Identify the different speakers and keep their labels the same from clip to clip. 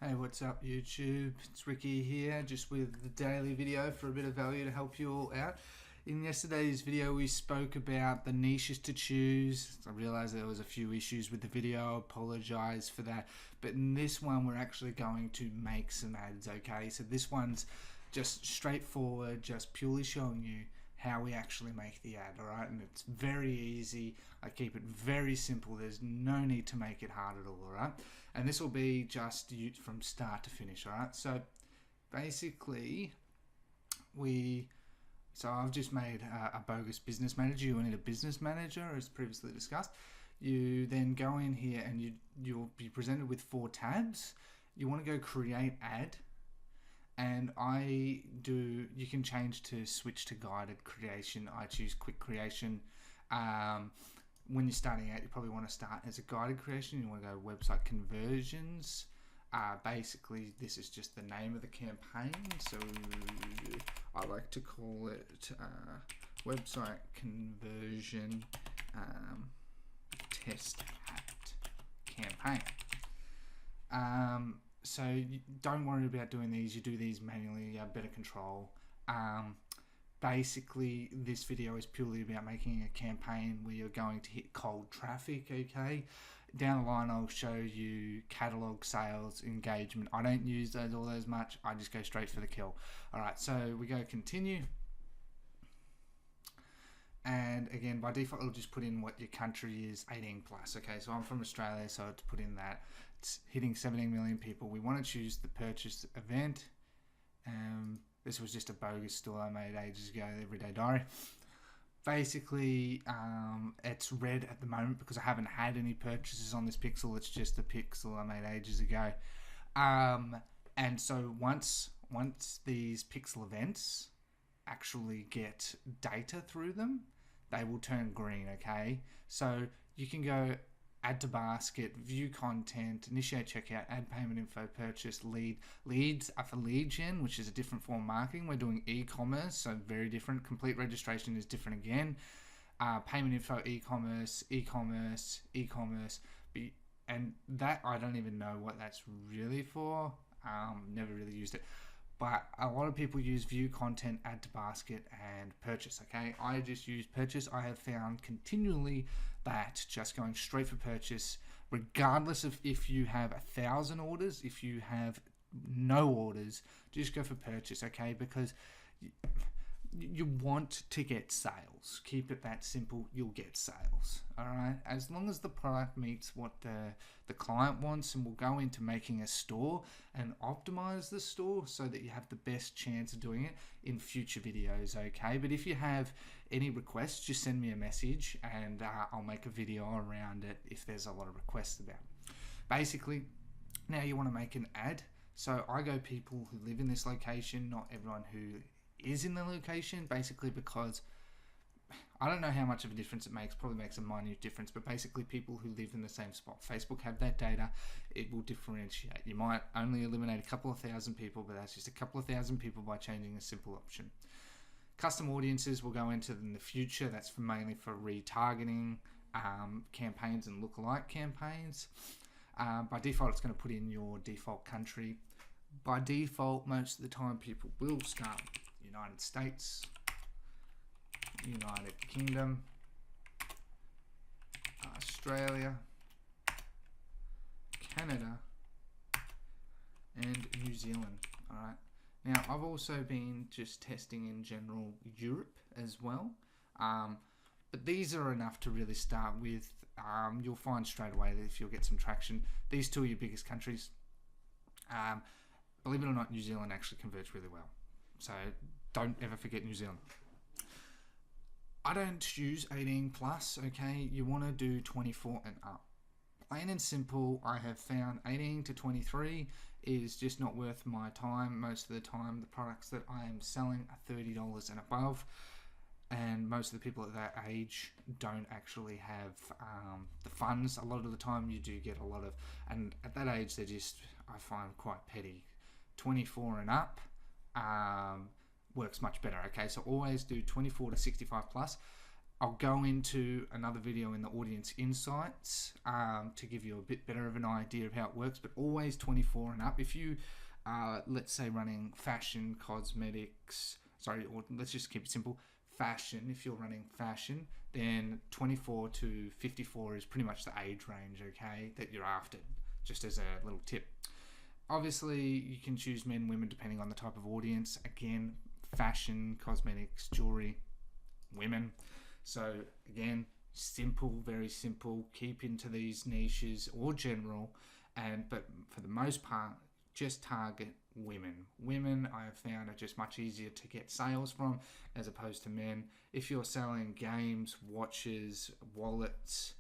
Speaker 1: Hey, what's up YouTube? It's Ricky here, just with the daily video for a bit of value to help you all out. In yesterday's video we spoke about the niches to choose. I realized there was a few issues with the video, I apologize for that. But in this one we're actually going to make some ads, okay? So this one's just straightforward, just purely showing you how we actually make the ad, alright? And it's very easy. I keep it very simple. There's no need to make it hard at all, alright? And this will be just from start to finish, alright? So basically, I've just made a bogus business manager. You will need a business manager, as previously discussed. You then go in here and you'll be presented with 4 tabs. You want to go create ad. And you can change to switch to guided creation. I choose quick creation. When you're starting out, you probably want to start as a guided creation. You want to go website conversions. Basically, this is just the name of the campaign. So I like to call it website conversion test ad campaign. So don't worry about doing these. You do these manually. You have better control. Basically, this video is purely about making a campaign where you're going to hit cold traffic, okay? Down the line, I'll show you catalog, sales, engagement. I don't use all those much. I just go straight for the kill. All right, so we go continue. And again, by default, it'll just put in what your country is, 18 plus. Okay, so I'm from Australia, so to put in that. It's hitting 17 million people. We want to choose the purchase event. This was just a bogus store I made ages ago, the Everyday Diary. Basically, it's red at the moment because I haven't had any purchases on this pixel. It's just a pixel I made ages ago. And so once these pixel events actually get data through them, they will turn green, okay? So you can go add to basket, view content, initiate checkout, add payment info, purchase, leads are for lead gen, which is a different form of marketing. We're doing e-commerce, so very different. Complete registration is different again. Payment info, e-commerce, and that I don't even know what that's really for. Never really used it. But a lot of people use view content, add to basket, and purchase, okay? I just use purchase. I have found continually that just going straight for purchase, regardless of if you have 1,000 orders, if you have no orders, just go for purchase, okay? Because you want to get sales. Keep it that simple. You'll get sales, all right? As long as the product meets what the client wants, and we'll go into making a store and optimize the store so that you have the best chance of doing it in future videos, okay? But if you have any requests, just send me a message and I'll make a video around it if there's a lot of requests about it. Basically, now you want to make an ad. So I go people who live in this location, not everyone who is in the location, basically because I don't know how much of a difference it makes. Probably makes a minute difference, but basically people who live in the same spot. Facebook have that data. It will differentiate. You might only eliminate a couple of thousand people, but that's just a couple of thousand people by changing a simple option. Custom audiences will go into in the future. That's mainly for retargeting campaigns and lookalike campaigns. By default, it's going to put in your default country. By default, most of the time people will start United States, United Kingdom, Australia, Canada, and New Zealand. Alright. Now, I've also been just testing in general Europe as well. But these are enough to really start with. You'll find straight away that if you'll get some traction, these 2 are your biggest countries. Believe it or not, New Zealand actually converts really well. So don't ever forget New Zealand. I don't choose 18 plus, okay? You want to do 24 and up. Plain and simple, I have found 18 to 23 is just not worth my time. Most of the time, the products that I am selling are $30 and above. And most of the people at that age don't actually have the funds. A lot of the time you do get a lot of, and at that age they're just, I find, quite petty. 24 and up works much better, okay? So always do 24 to 65 plus. I'll go into another video in the audience insights to give you a bit better of an idea of how it works, but always 24 and up. If you let's say running fashion, cosmetics, or let's just keep it simple, fashion, if you're running fashion, then 24 to 54 is pretty much the age range, okay, that you're after, just as a little tip. Obviously, you can choose men, women, depending on the type of audience. Again, fashion, cosmetics, jewelry, women. So again, simple, very simple. Keep into these niches or general, but for the most part, just target women. Women, I have found, are just much easier to get sales from as opposed to men. If you're selling games, watches, wallets,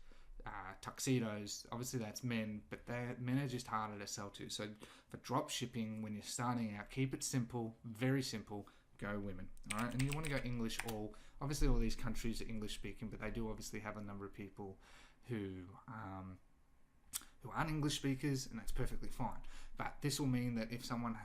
Speaker 1: tuxedos, obviously that's men, but men are just harder to sell to. So for drop shipping, when you're starting out, keep it simple, very simple. Go women. All right, and you want to go English. Obviously all these countries are English speaking, but they do obviously have a number of people who aren't English speakers, and that's perfectly fine. But this will mean that if someone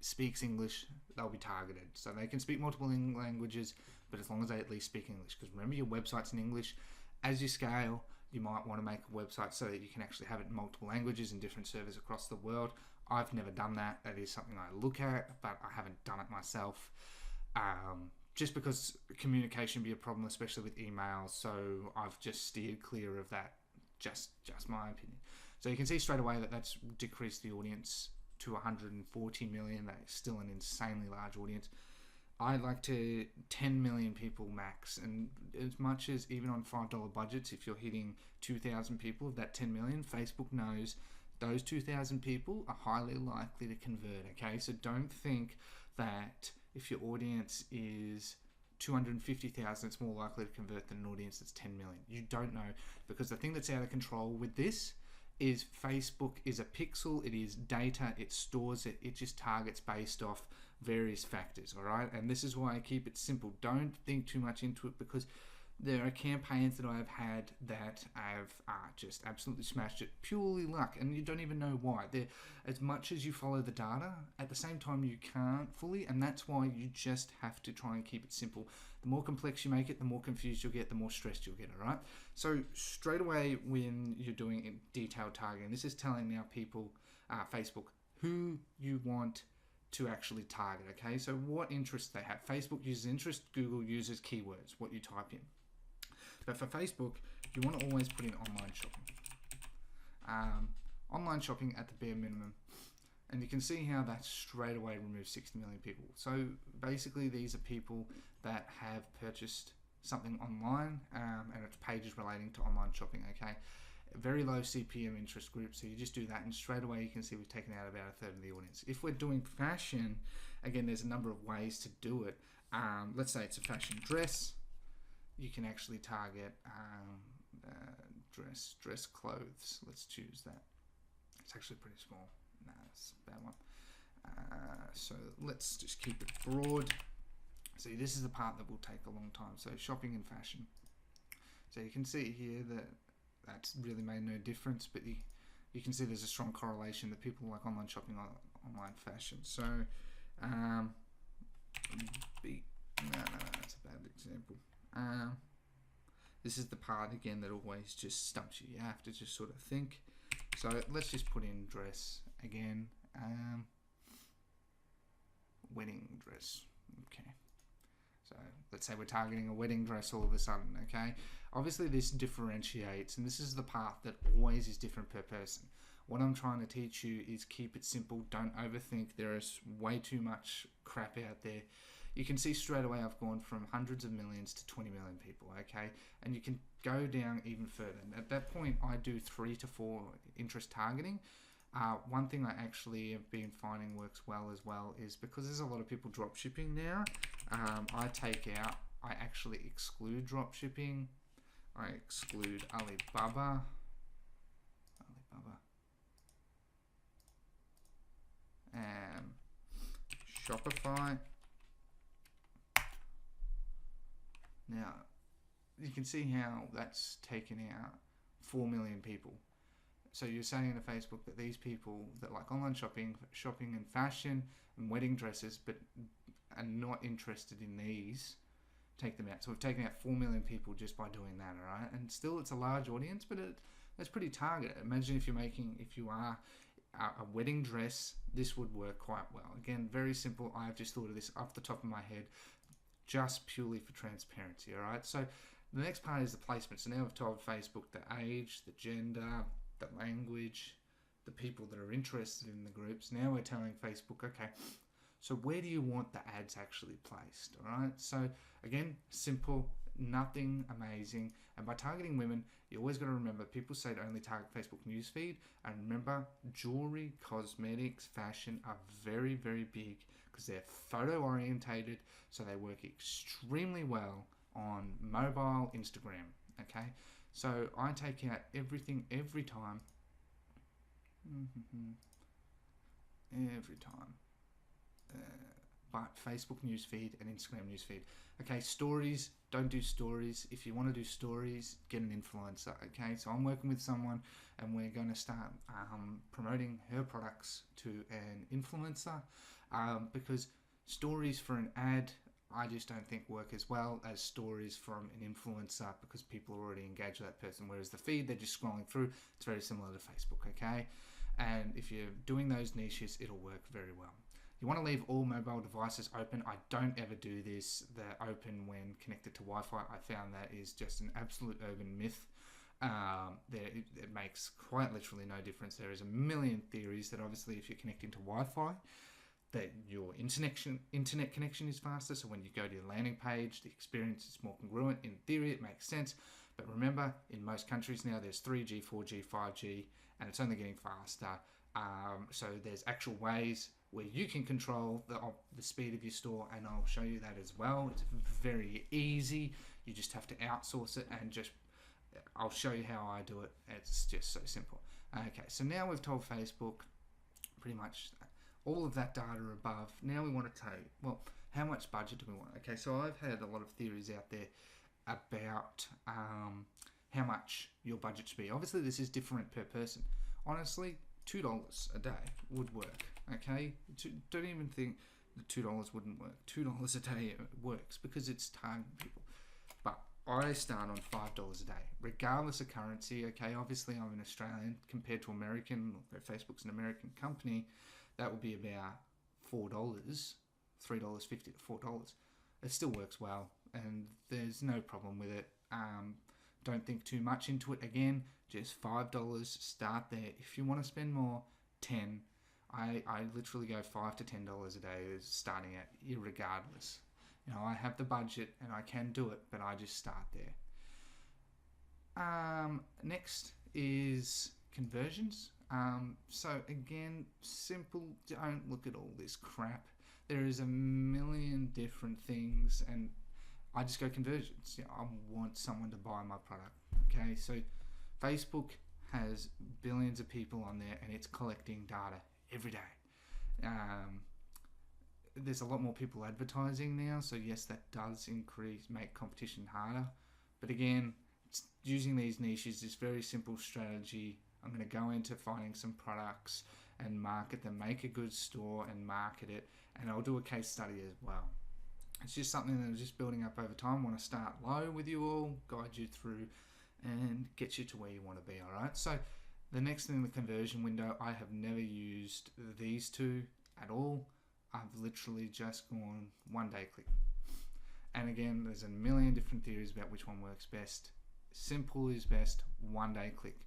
Speaker 1: speaks English, they'll be targeted. So they can speak multiple languages, but as long as they at least speak English. Because remember, your website's in English. As you scale, you might want to make a website so that you can actually have it in multiple languages in different servers across the world. I've never done that. That is something I look at, but I haven't done it myself. Just because communication be a problem, especially with emails. So I've just steered clear of that. Just my opinion. So you can see straight away that that's decreased the audience to 140 million. That is still an insanely large audience. I like to 10 million people max, and as much as even on $5 budgets, if you're hitting 2,000 people of that 10 million, Facebook knows those 2,000 people are highly likely to convert. Okay, so don't think that if your audience is 250,000, it's more likely to convert than an audience that's 10 million. You don't know, because the thing that's out of control with this is Facebook is a pixel, it is data, it stores it, it just targets based off various factors, all right? And this is why I keep it simple. Don't think too much into it, because there are campaigns that I've had that have just absolutely smashed it, purely luck, and you don't even know why. As much as you follow the data, at the same time you can't fully, and that's why you just have to try and keep it simple. The more complex you make it, the more confused you'll get, the more stressed you'll get, all right? So straight away when you're doing detailed targeting, this is telling now people, Facebook, who you want to actually target, okay? So what interests they have. Facebook uses interest, Google uses keywords, what you type in. But for Facebook, you want to always put in online shopping. Online shopping at the bare minimum. And you can see how that straight away removes 60 million people. So basically these are people that have purchased something online, and it's pages relating to online shopping, okay? Very low CPM interest group, so you just do that, and straight away you can see we've taken out about a third of the audience. If we're doing fashion, again, there's a number of ways to do it. Let's say it's a fashion dress. You can actually target dress clothes. Let's choose that. It's actually pretty small. Nah, it's a bad one. So let's just keep it broad. See, this is the part that will take a long time. So shopping and fashion. So you can see here that that's really made no difference, but you can see there's a strong correlation that people like online shopping or online fashion. So that's a bad example. This is the part again that always just stumps you. You have to just sort of think. So let's just put in dress again. Wedding dress. Okay. So let's say we're targeting a wedding dress all of a sudden, okay? Obviously this differentiates, and this is the part that always is different per person. What I'm trying to teach you is keep it simple. Don't overthink. There is way too much crap out there. You can see straight away I've gone from hundreds of millions to 20 million people, okay? And you can go down even further. And at that point, I do 3 to 4 interest targeting. One thing I actually have been finding works well as well is because there's a lot of people drop shipping now, I actually exclude drop shipping. I exclude Alibaba, and Shopify. Now, you can see how that's taken out 4 million people. So you're saying to Facebook that these people that like online shopping and fashion and wedding dresses, but are not interested in these, take them out. So we've taken out 4 million people just by doing that, all right? And still, it's a large audience, but it's pretty targeted. Imagine if you are a wedding dress, this would work quite well. Again, very simple. I've just thought of this off the top of my head, just purely for transparency, all right? So the next part is the placement. So now we've told Facebook the age, the gender, the language, the people that are interested in the groups. Now we're telling Facebook, okay, so where do you want the ads actually placed, all right? So again, simple, nothing amazing. And by targeting women, you always got to remember, people say to only target Facebook newsfeed. And remember, jewelry, cosmetics, fashion are very, very big because they're photo orientated. So they work extremely well on mobile Instagram, okay? So I take out everything every time. Every time. But Facebook newsfeed and Instagram newsfeed. Okay, stories, don't do stories. If you want to do stories, get an influencer, okay? So I'm working with someone and we're going to start promoting her products to an influencer because stories for an ad, I just don't think work as well as stories from an influencer because people are already engaged with that person, whereas the feed, they're just scrolling through. It's very similar to Facebook, okay? And if you're doing those niches, it'll work very well. You want to leave all mobile devices open. I don't ever do this. They're open when connected to Wi-Fi. I found that is just an absolute urban myth. It makes quite literally no difference. There is a million theories that obviously if you're connecting to Wi-Fi, that your internet connection is faster. So when you go to your landing page, the experience is more congruent. In theory, it makes sense. But remember, in most countries now, there's 3G, 4G, 5G, and it's only getting faster. So there's actual ways where you can control the speed of your store, and I'll show you that as well. It's very easy. You just have to outsource it, and I'll show you how I do it. It's just so simple. Okay, so now we've told Facebook pretty much all of that data above. Now we want to tell you, well, how much budget do we want? Okay, so I've had a lot of theories out there about how much your budget should be. Obviously, this is different per person. Honestly, $2 a day would work, okay? Don't even think that $2 wouldn't work. $2 a day works because it's targeting people. But I start on $5 a day, regardless of currency, okay? Obviously, I'm an Australian compared to American, although Facebook's an American company. That would be about $4, $3.50 to $4. It still works well, and there's no problem with it. Don't think too much into it. Again, just $5, start there. If you want to spend more, $10. I literally go $5 to $10 a day starting at, irregardless. You know, I have the budget and I can do it, but I just start there. Next is conversions. So again, simple, don't look at all this crap. There is a million different things, and I just go conversions. You know, I want someone to buy my product. Okay, so Facebook has billions of people on there, and it's collecting data every day. There's a lot more people advertising now, so yes, that does make competition harder. But again, using these niches is very simple strategy. I'm going to go into finding some products and market them, make a good store and market it, and I'll do a case study as well. It's just something that is just building up over time. I want to start low with you all, guide you through, and get you to where you want to be, all right? So the next thing, the conversion window, I have never used these two at all. I've literally just gone one-day click. And again, there's a million different theories about which one works best. Simple is best, one-day click.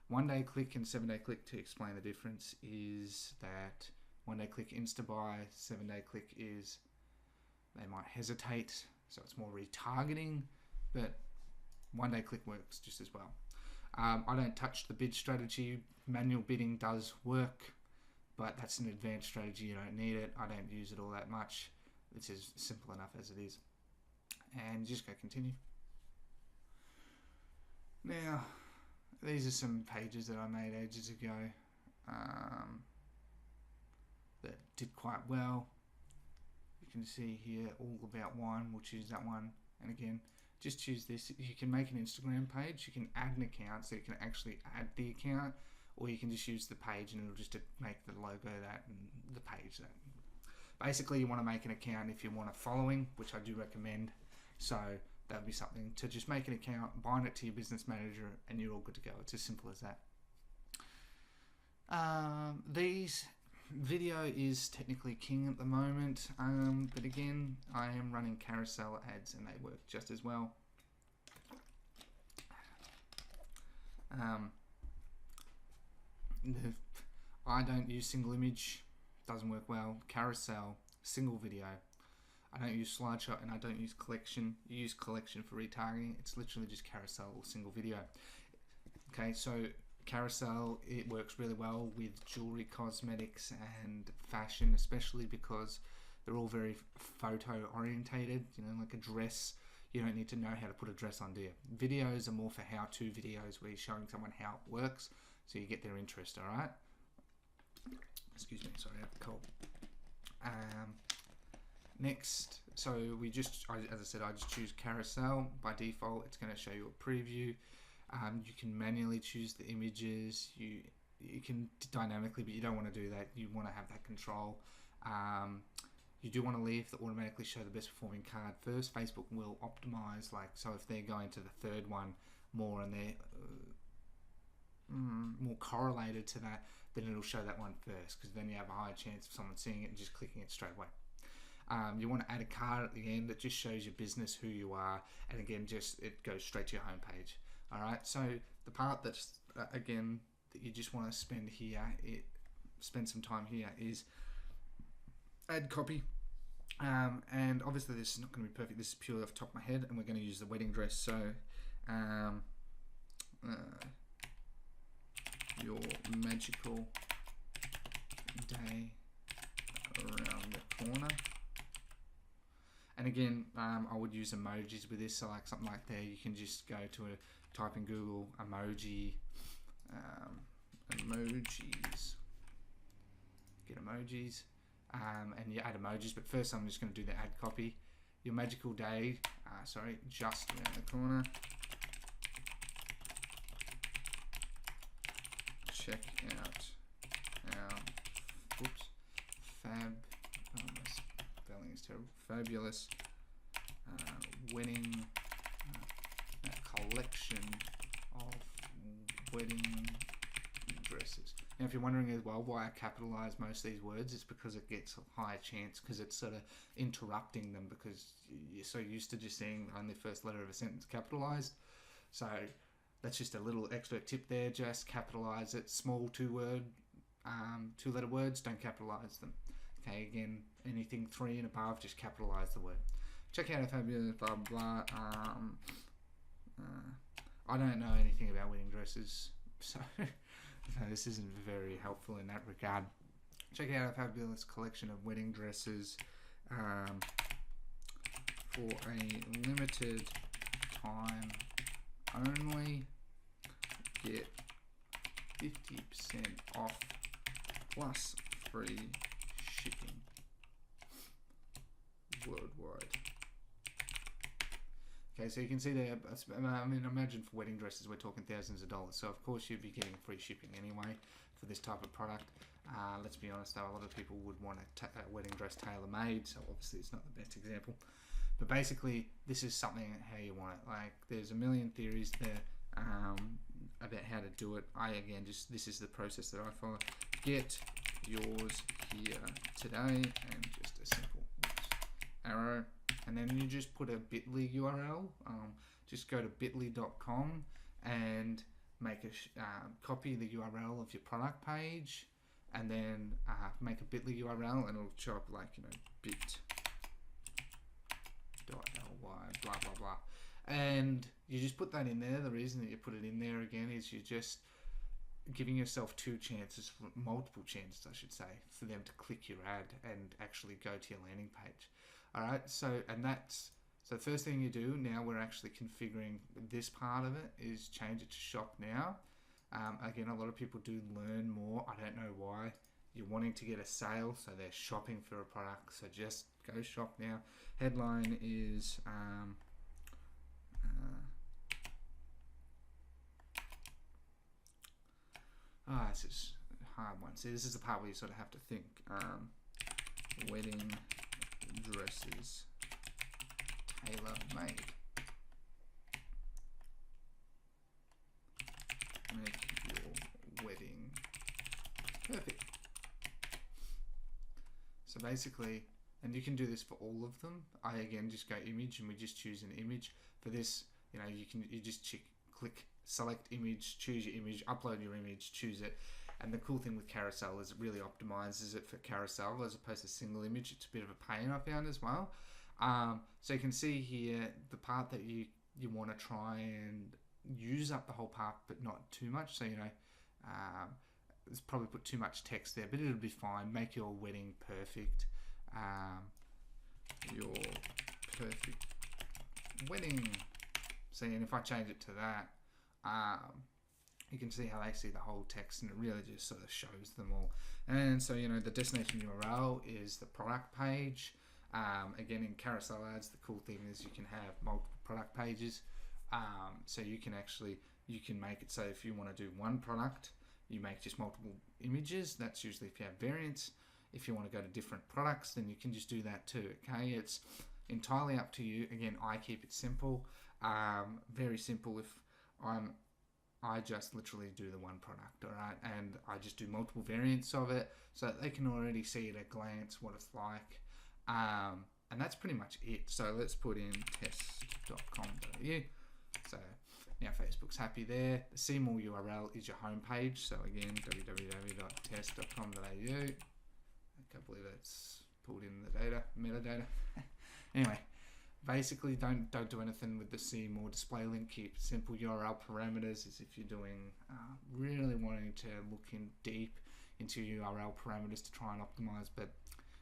Speaker 1: One-day click and 7-day click, to explain the difference, is that one-day click insta-buy, 7-day click is they might hesitate, so it's more retargeting, but one-day click works just as well. I don't touch the bid strategy. Manual bidding does work, but that's an advanced strategy. You don't need it. I don't use it all that much. It's as simple enough as it is. And just go continue. Now, these are some pages that I made ages ago that did quite well. You can see here all about wine. We'll choose that one. And again, just choose this. You can make an Instagram page. You can add an account, so you can actually add the account, or you can just use the page and it'll just make the logo that and the page that. Basically, you want to make an account if you want a following, which I do recommend. So that would be something to just make an account, bind it to your business manager, and you're all good to go. It's as simple as that. These video is technically king at the moment, but again, I am running carousel ads and they work just as well. I don't use single image, doesn't work well. Carousel, single video. I don't use slideshot and I don't use collection. You use collection for retargeting. It's literally just carousel or single video. Okay, so carousel, it works really well with jewelry, cosmetics and fashion, especially because they're all very photo orientated. You know, like a dress, you don't need to know how to put a dress on, do you? Videos are more for how-to videos where you're showing someone how it works, so you get their interest. All right, excuse me, sorry, I have a cold. Next, so we just, as I said, I just choose carousel. By default, it's going to show you a preview. You can manually choose the images. You can dynamically, but you don't want to do that. You want to have that control. You do want to leave the automatically show the best performing card first. Facebook will optimize, like, so if they're going to the third one more and they're more correlated to that, then it'll show that one first, because then you have a higher chance of someone seeing it and just clicking it straight away. You want to add a card at the end that just shows your business, who you are, and again, just it goes straight to your homepage. All right. So the part that's again that you just want to spend here, spend some time here, is add copy. And obviously this is not going to be perfect. This is purely off the top of my head, and we're going to use the wedding dress. So your magical day around the corner. And again, I would use emojis with this. So like something like there, you can just go to type in Google emoji, emojis, get emojis, and you add emojis. But first I'm just going to do the add copy. Your magical day, just around the corner. Check out our, spelling is terrible, fabulous wedding collection of wedding dresses. Now if you're wondering as well why I capitalize most of these words, it's because it gets a higher chance, because it's sort of interrupting them, because you're so used to just seeing only the first letter of a sentence capitalized. So that's just a little expert tip there. Just capitalize it. Small two-letter words, don't capitalize them. Okay, again, anything 3 and above, just capitalize the word. Check out a fabulous blah blah. I don't know anything about wedding dresses, so this isn't very helpful in that regard. Check out a fabulous collection of wedding dresses for a limited time only. Get 50% off plus free shipping worldwide. Okay, so you can see there, I mean, imagine for wedding dresses we're talking thousands of dollars, so of course you'd be getting free shipping anyway for this type of product. Let's be honest though, a lot of people would want a wedding dress tailor-made, so obviously it's not the best example. But basically, this is something how you want it. Like, there's a million theories there about how to do it. This is the process that I follow. Get yours here today, and just a simple arrow, and then you just put a bit.ly URL. Just go to bit.ly.com and make a copy the URL of your product page, and then make a bit.ly URL, and it'll show up like, you know, bit.ly blah blah blah, and you just put that in there. The reason that you put it in there again is you're just giving yourself multiple chances I should say, for them to click your ad and actually go to your landing page. Alright, so the first thing you do, now we're actually configuring this part of it, is change it to shop now. Again, a lot of people do learn more. I don't know why. You're wanting to get a sale, so they're shopping for a product, so just go shop now. Headline is this is a hard one. See, this is the part where you sort of have to think. Wedding dresses tailor-made. Make your wedding perfect. So basically, and you can do this for all of them. I again just go image and we just choose an image. For this, you know, you just click select image, choose your image, upload your image, choose it. And the cool thing with carousel is it really optimizes it for carousel as opposed to single image. It's a bit of a pain, I found, as well. So you can see here the part that you want to try and use up the whole part, but not too much. So, you know, it's probably put too much text there, but it'll be fine. Make your wedding perfect. Your perfect wedding. See, and if I change it to that, you can see how they see the whole text, and it really just sort of shows them all. And so, you know, the destination URL is the product page. Again, in carousel ads, the cool thing is you can have multiple product pages. So you can make it so if you want to do one product, you make just multiple images. That's usually if you have variants. If you want to go to different products, then you can just do that too. Okay, it's entirely up to you. Again, I keep it simple, very simple. If I just literally do the one product, all right, and I just do multiple variants of it, so that they can already see at a glance what it's like. And that's pretty much it. So let's put in test.com.au. So now Facebook's happy there. The see more URL is your homepage. So again, www.test.com.au. I can't believe it's pulled in the data, metadata. Anyway, basically don't do anything with the see more display link. Keep simple URL parameters as if you're doing really wanting to look in deep into URL parameters to try and optimize, but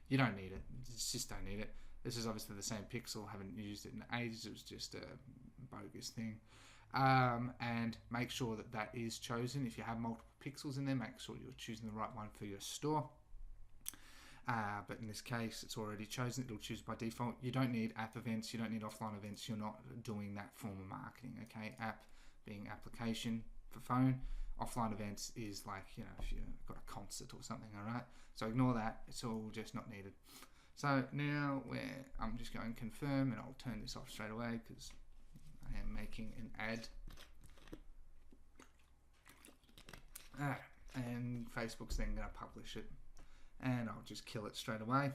Speaker 1: you don't need it. You just don't need it. This is obviously the same pixel. Haven't used it in ages. It was just a bogus thing. And make sure that is chosen. If you have multiple pixels in there, make sure you're choosing the right one for your store. But in this case, it's already chosen. It'll choose by default. You don't need app events. You don't need offline events. You're not doing that form of marketing. Okay, app being application for phone. Offline events is like, you know, if you've got a concert or something. All right. So ignore that. It's all just not needed. So now I'm just going to confirm, and I'll turn this off straight away because I am making an ad. And Facebook's then going to publish it, and I'll just kill it straight away.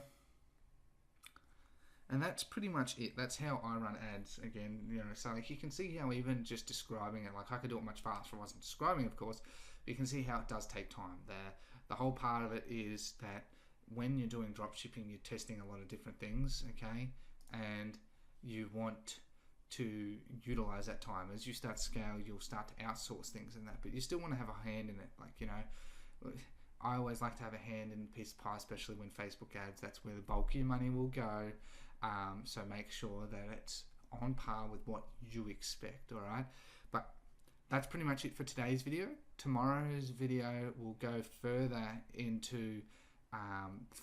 Speaker 1: And that's pretty much it. That's how I run ads. Again, you know, so like you can see how even just describing it, like I could do it much faster if I wasn't describing, of course, but you can see how it does take time. The whole part of it is that when you're doing drop shipping, you're testing a lot of different things, okay? And you want to utilize that time. As you start to scale, you'll start to outsource things and that, but you still want to have a hand in it. Like, you know, I always like to have a hand in a piece of pie, especially when Facebook ads, that's where the bulk of your money will go. So make sure that it's on par with what you expect, all right? But that's pretty much it for today's video. Tomorrow's video will go further into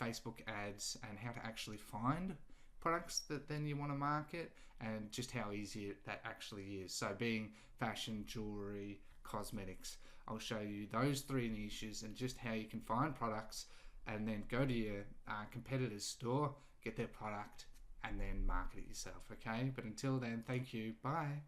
Speaker 1: Facebook ads and how to actually find products that then you want to market, and just how easy that actually is. So being fashion, jewelry, cosmetics, I'll show you those three niches and just how you can find products and then go to your competitor's store, get their product, and then market it yourself, okay? But until then, thank you. Bye.